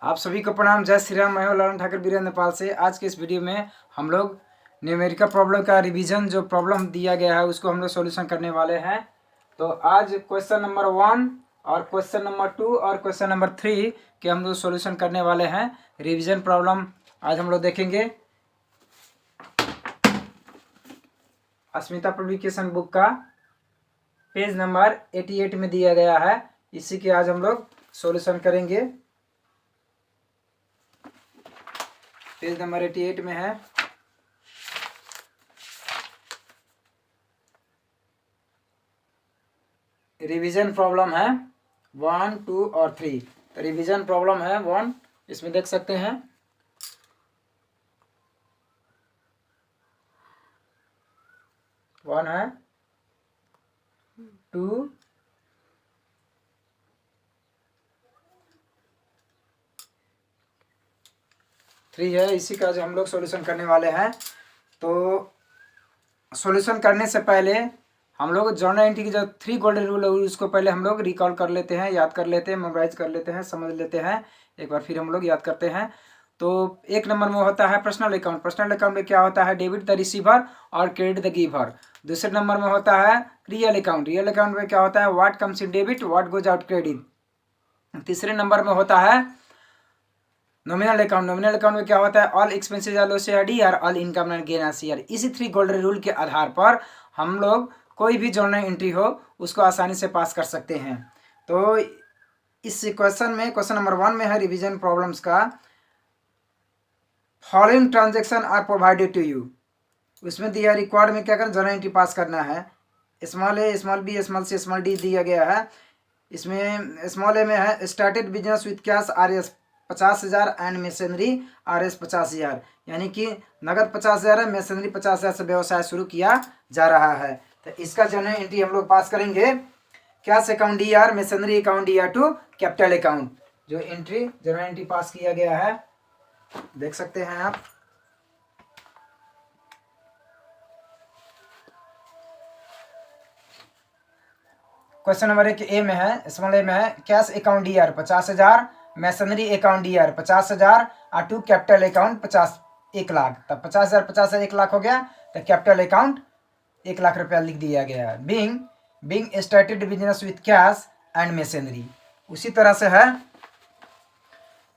आप सभी को प्रणाम। जय श्री राम। मैं हूं लालन ठाकुर वीरेंद्र नेपाल से। आज के इस वीडियो में हम लोग न्यूमेरिकल प्रॉब्लम का रिवीजन, जो प्रॉब्लम दिया गया है उसको हम लोग सॉल्यूशन करने वाले हैं। तो आज क्वेश्चन नंबर 1 और क्वेश्चन नंबर 2 और क्वेश्चन नंबर 3 के हम लोग सॉल्यूशन करने वाले हैं। रिवीजन प्रॉब्लम आज हम लोग देखेंगे। अस्मिता पब्लिकेशन बुक का पेज नंबर 88 में दिया गया है, इसी के आज हम लोग सॉल्यूशन करेंगे। पेज नंबर 88 में है। रिवीजन प्रॉब्लम है 1, 2 और 3। तो रिवीजन प्रॉब्लम है 1, इसमें देख सकते हैं। वन है, 2, 3 है। इसी का जो हम लोग सॉल्यूशन करने वाले हैं। तो सॉल्यूशन करने से पहले हम लोग जर्नल एंट्री की जो 3 गोल्डन रूल है उसको पहले हम लोग रिकॉल कर लेते हैं, याद कर लेते हैं, मेमोराइज कर लेते हैं, समझ लेते हैं। एक बार फिर हम लोग याद करते हैं। तो 1 नंबर में होता है पर्सनल अकाउंट। पर्सनल अकाउंट में क्या होता है? डेबिट द रिसीवर और क्रेडिट द गिवर। दूसरे नंबर में होता है रियल अकाउंट। रियल अकाउंट में क्या होता है? What comes in debit, what goes out credit. तीसरे नंबर में होता है नॉमिनल अकाउंट। नॉमिनल अकाउंट में क्या होता है? All expenses are loss are D R, all income and gain are C R. इसी 3 गोल्डन रूल के आधार पर हम लोग कोई भी जर्नल एंट्री हो उसको आसानी से पास कर सकते हैं। तो इस क्वेश्चन में, क्वेश्चन नंबर 1 में है रिवीजन प्रॉब्लम्स का, following transaction are provided to you. उसमें दिया रिक्वायर्ड में क्या करना? जर्नल एंट्री पास करना है। स्मॉल ए, small B, small C, small D दिया गया है। इसमें स्मॉल ए में है started business with cash RS 50,000 and machinery RS 50,000, यानी कि नगद 50,000 है, मशीनरी 50,000 से व्यवसाय शुरू किया जा रहा है। तो इसका जर्नल एंट्री हम लोग पास करेंगे। Cash account DR, machinery account DR to capital account. जो एंट्री जर्नल एंट्री पास किया गया है देख सकते हैं आप। क्वेश्चन नंबर 1 ए में है, स्मॉल ए में है, cash account DR 50,000, machinery account DR 50,000 और टू कैपिटल अकाउंट 1 लाख। तब 50,000 50,000 1 लाख हो गया, तो कैपिटल अकाउंट 1 लाख रुपया लिख दिया गया है। Being started business with cash and machinery. उसी तरह से है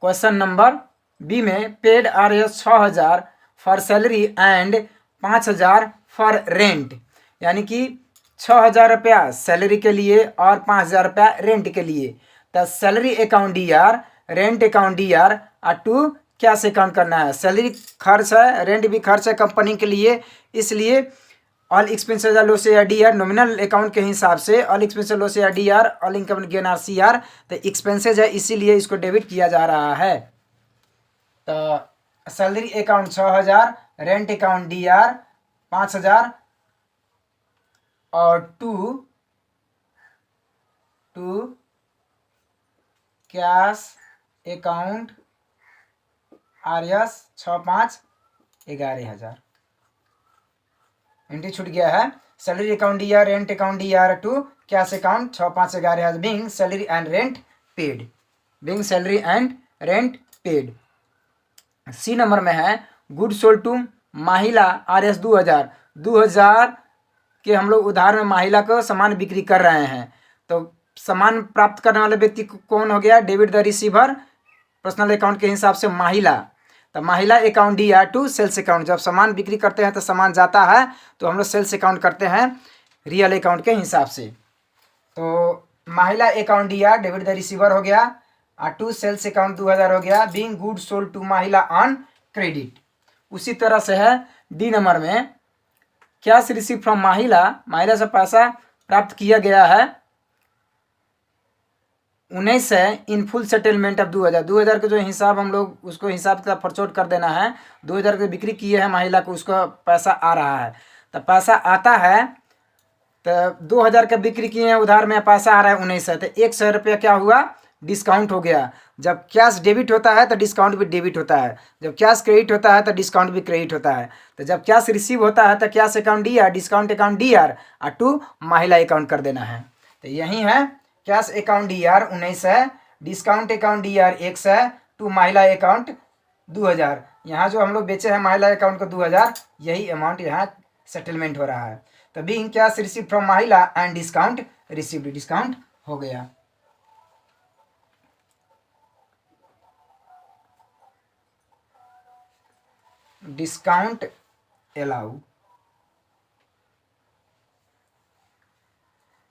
क्वेश्चन नंबर बी में, paid RS 6,000 for salary and 5,000 for rent, यानी कि 6,000 रुपया सैलरी के लिए और 5,000 रुपया रेंट के लिए। तो salary account DR, rent account DR और टू कैश अकाउंट करना है। सैलरी खर्च है, रेंट भी खर्च है कंपनी के लिए, इसलिए ऑल एक्सपेंसेस आर लॉस या DR नॉमिनल अकाउंट के हिसाब से ऑल एक्सपेंसेस लॉस या DR, all income gain are CR। तो एक्सपेंसेस है, इसीलिए इसको डेबिट किया जा रहा है। तो salary account 6,000, rent account DR 5,000 और to cash account RS 6,5 11,000। Entry छूट गया है। Salary account DR, rent account DR to cash account 6,5 11,000 being salary and rent paid. Being salary and rent paid. C number में है, good sold to महिला RS 2,000 के हम लोग उधार में महिला को सामान बिक्री कर रहे हैं। तो सामान प्राप्त करने वाले व्यक्ति कौन हो गया? Debit the receiver, personal account के हिसाब से महिला। तो महिला account DR to sales account. जब सामान बिक्री करते हैं तो सामान जाता है, तो हम लोग सेल्स अकाउंट करते हैं रियल अकाउंट के हिसाब से। तो महिला account DR debit the receiver हो गया और टू सेल्स अकाउंट 2,000 हो गया, बीइंग गुड सोल्ड टू महिला ऑन क्रेडिट। उसी तरह से है डी नंबर में, कैश रिसीव फ्रॉम महिला से पैसा प्राप्त किया गया है 19 है इन फुल सेटलमेंट ऑफ 2,000 का जो हिसाब हम लोग उसको हिसाब का फरचोट कर देना है। 2,000 की बिक्री किए हैं महिला को, उसका पैसा आ रहा है। तो पैसा आता है, तो 2,000 का बिक्री किए हैं, उधार में पैसा आ रहा है 19 है, तो 100 रुपया क्या हुआ? डिस्काउंट हो गया। जब कैश डेबिट होता है तो डिस्काउंट भी डेबिट होता है, जब कैश क्रेडिट होता है तो डिस्काउंट भी क्रेडिट होता है। तो जब कैश रिसीव होता है तो cash account DR, discount account DR और टू महिला अकाउंट कर देना है। तो यही है कैश अकाउंट DR 19 है, डिस्काउंट अकाउंट DR 1 है, टू महिला अकाउंट 2000। यहाँ जो हम लोग बेचे हैं महिला अकाउंट को 2000, यही अमाउंट यहाँ सेटलमेंट हो रहा है। तो बीइंग कैश रिसीव फ्रॉम महिला एंड डिस्काउंट रिसीव्ड, डिस्काउंट हो गया। Discount allow,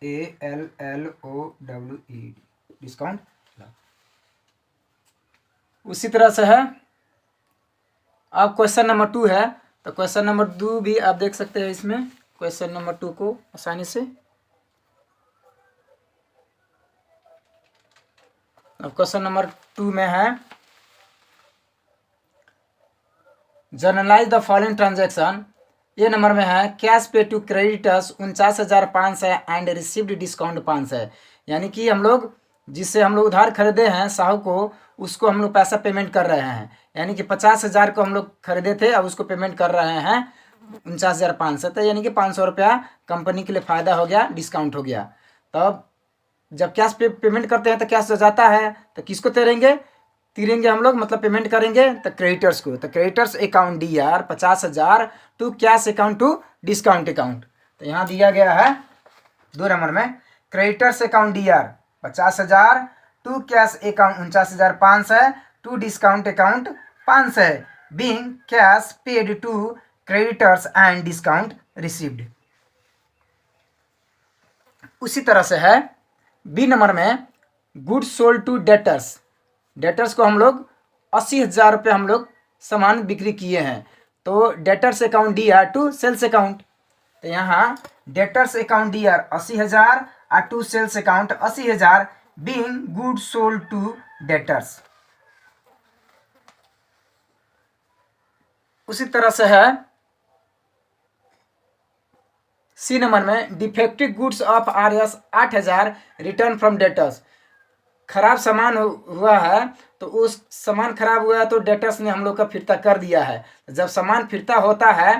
ALLOWE, discount allow. उसी तरह से है, अब क्वेश्चन नंबर 2 है, तो क्वेश्चन नंबर 2 भी आप देख सकते हैं इसमें, क्वेश्चन नंबर 2 को आसानी से। अब क्वेश्चन नंबर 2 में है, जर्नलाइज द फॉलोइंग ट्रांजैक्शन। ये नंबर में है, cash pay to creditors 49,500 and received discount 500। यानी कि हम लोग जिससे हम लोग उधार खरीदे हैं साहू को, उसको हम लोग पैसा पेमेंट कर रहे हैं। यानी कि 50,000 को हम लोग खरीदे थे, अब उसको पेमेंट कर रहे हैं 49,500। तो यानी कि 500 रुपया कंपनी के लिए फ़ायदा हो गया, डिस्काउंट हो गया। तब जब कैश पे पेमेंट करते हैं तो कैश हो जाता है, तो किसको तीरेंगे हम लोग, मतलब पेमेंट करेंगे तो क्रेडिटर्स को। तो creditors account DR 50,000 to cash account to discount account. तो यहाँ दिया गया है 2 नंबर में, creditors account DR 50,000 to cash account 49,500 to discount account 500 being cash paid to creditors and discount received. उसी तरह से है B नंबर में, goods sold to debtors. Debtors को हम लोग 80,000 रुपये हम लोग सामान बिक्री किए हैं। तो debtors account DR to sales account. तो यहाँ डेटर्स अकाउंट DR 80,000 और to sales account 80,000 being goods sold to debtors. उसी तरह से है C नंबर में, defective goods of RS 8,000 return from debtors. खराब सामान हुआ है, तो उस सामान खराब हुआ है तो डेटर्स ने हम लोग का फिरता कर दिया है। जब सामान फिरता होता है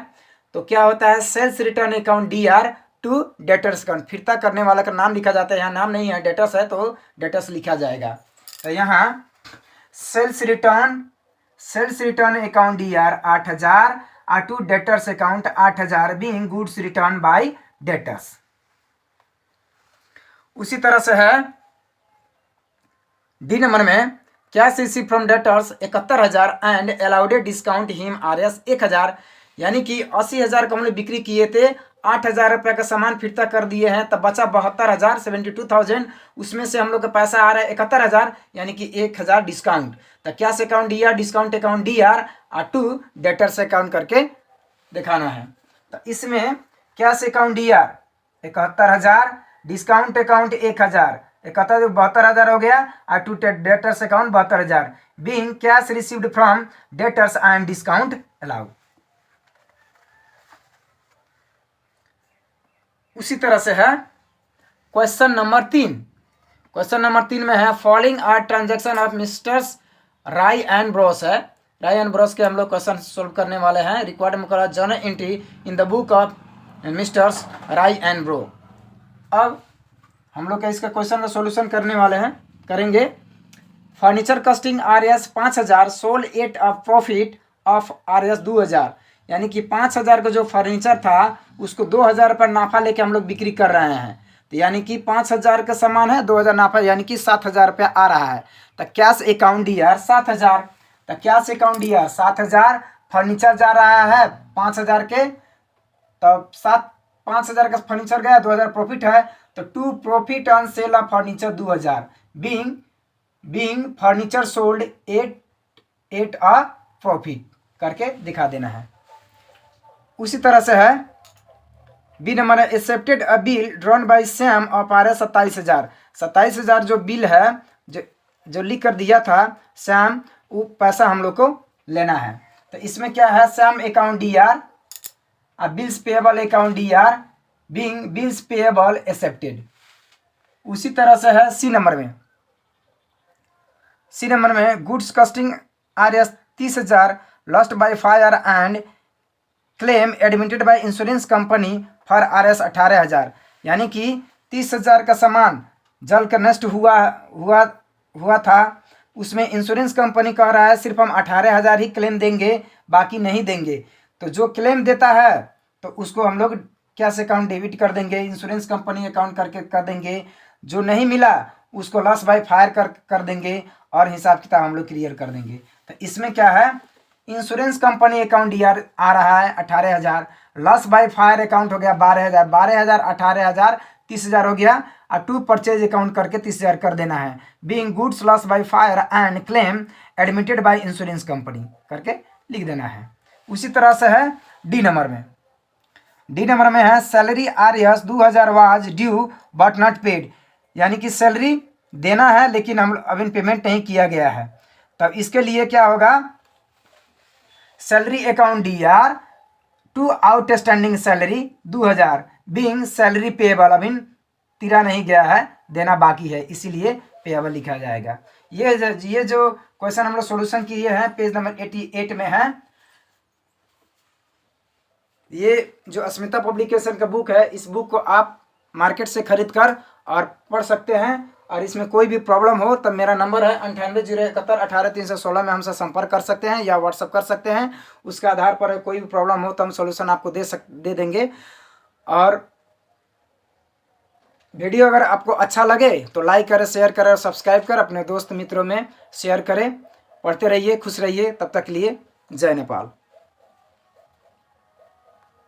तो क्या होता है, sales return account DR to debtors account. फिरता करने वाला का नाम लिखा जाता है, यहाँ नाम नहीं है, डेटर्स है तो डेटर्स लिखा जाएगा। तो यहाँ सेल्स रिटर्न अकाउंट DR 8,000 और to debtors account 8,000 being goods return by debtors. उसी तरह से है D नंबर में, cash receive from debtors 71,000 and allowed discount him RS 1,000। यानी कि 80,000 का हम लोग बिक्री किए थे, 8,000 रुपये का सामान फिरता कर दिए हैं, तब बचा 72,000 72,000। उसमें से हम लोग का पैसा आ रहा है 71,000, यानी कि 1,000 डिस्काउंट। तो cash account DR, discount account DR और टू डेटर्स अकाउंट करके दिखाना है। तो इसमें cash account DR 71,000, discount account 1,000, 72,000 हो गया, और to debtors account 72,000 being cash received from debtors and discount allow. उसी तरह से है क्वेश्चन नंबर 3। क्वेश्चन नंबर 3 में है, following are transaction of misters Rai and bros है। राय एंड ब्रोस के हम लोग क्वेश्चन सोल्व करने वाले हैं। रिक्वायर्ड मुकर्रर journal entry in the book of misters Rai and bros. अब हम लोग का इसका क्वेश्चन का सॉल्यूशन करने वाले हैं, करेंगे। Furniture costing RS 5,000 sold at of profit of RS 2,000। यानी कि 5,000 का जो फर्नीचर था उसको 2,000 रुपये नाफा लेके हम लोग बिक्री कर रहे हैं। तो यानी कि 5,000 का सामान है, 2,000 नाफा, यानी कि 7,000 रुपया आ रहा है। तो कैश अकाउंट DR 7,000। तो कैश अकाउंट DR 7,000, फर्नीचर जा रहा है 5,000 के, तब 5,000 का फर्नीचर गया, 2,000 प्रॉफिट है। तो to profit on sale of furniture 2,000 being furniture sold at a profit करके दिखा देना है। उसी तरह से है B नंबर है, accepted a bill drawn by Sam of RS 27,000। 27,000 जो बिल है जो लिख कर दिया था सैम, वो पैसा हम लोग को लेना है। तो इसमें क्या है, सैम अकाउंट DR और bills payable account DR being bills payable accepted. उसी तरह से है C नंबर में goods costing RS 30,000 lost by fire and claim admitted by insurance company for RS 18,000। यानी कि 30,000 का सामान जल कर नष्ट हुआ था, उसमें इंश्योरेंस कंपनी कह रहा है सिर्फ हम 18,000 ही क्लेम देंगे, बाकी नहीं देंगे। तो जो क्लेम देता है तो उसको हम लोग कैश अकाउंट डेबिट कर देंगे, इंश्योरेंस कंपनी अकाउंट करके कर देंगे। जो नहीं मिला उसको लॉस बाय फायर कर देंगे और हिसाब किताब हम लोग क्लियर कर देंगे। तो इसमें क्या है, इंश्योरेंस कंपनी अकाउंट डीआर आ रहा है 18,000, लॉस बाय फायर अकाउंट हो गया 12,000, 12,000 18,000 30,000 हो गया, और टू परचेज अकाउंट करके 30,000 कर देना है। Being goods loss by fire and claim admitted by insurance company करके लिख देना है। उसी तरह से है डी नंबर में। डी नंबर में है salary RS 2000 was due but not paid, यानी कि सैलरी देना है लेकिन हम अभी पेमेंट नहीं किया गया है। तब इसके लिए क्या होगा, salary account D R to outstanding salary 2000 being salary payable, अभी तिरा नहीं गया है, देना बाकी है, इसीलिए पेएबल लिखा जाएगा। ये जो क्वेश्चन हम लोग सोल्यूशन किए हैं पेज नंबर 88 में है। ये जो अस्मिता पब्लिकेशन का बुक है, इस बुक को आप मार्केट से खरीद कर और पढ़ सकते हैं। और इसमें कोई भी प्रॉब्लम हो तब मेरा नंबर है 9801718316 में हमसे संपर्क कर सकते हैं या व्हाट्सअप कर सकते हैं। उसके आधार पर कोई भी प्रॉब्लम हो तो हम सोल्यूशन आपको दे देंगे। और वीडियो अगर आपको अच्छा लगे तो लाइक करें, शेयर करें और सब्सक्राइब कर अपने दोस्त मित्रों में शेयर करें। पढ़ते रहिए, खुश रहिए, तब तक के लिए जय नेपाल।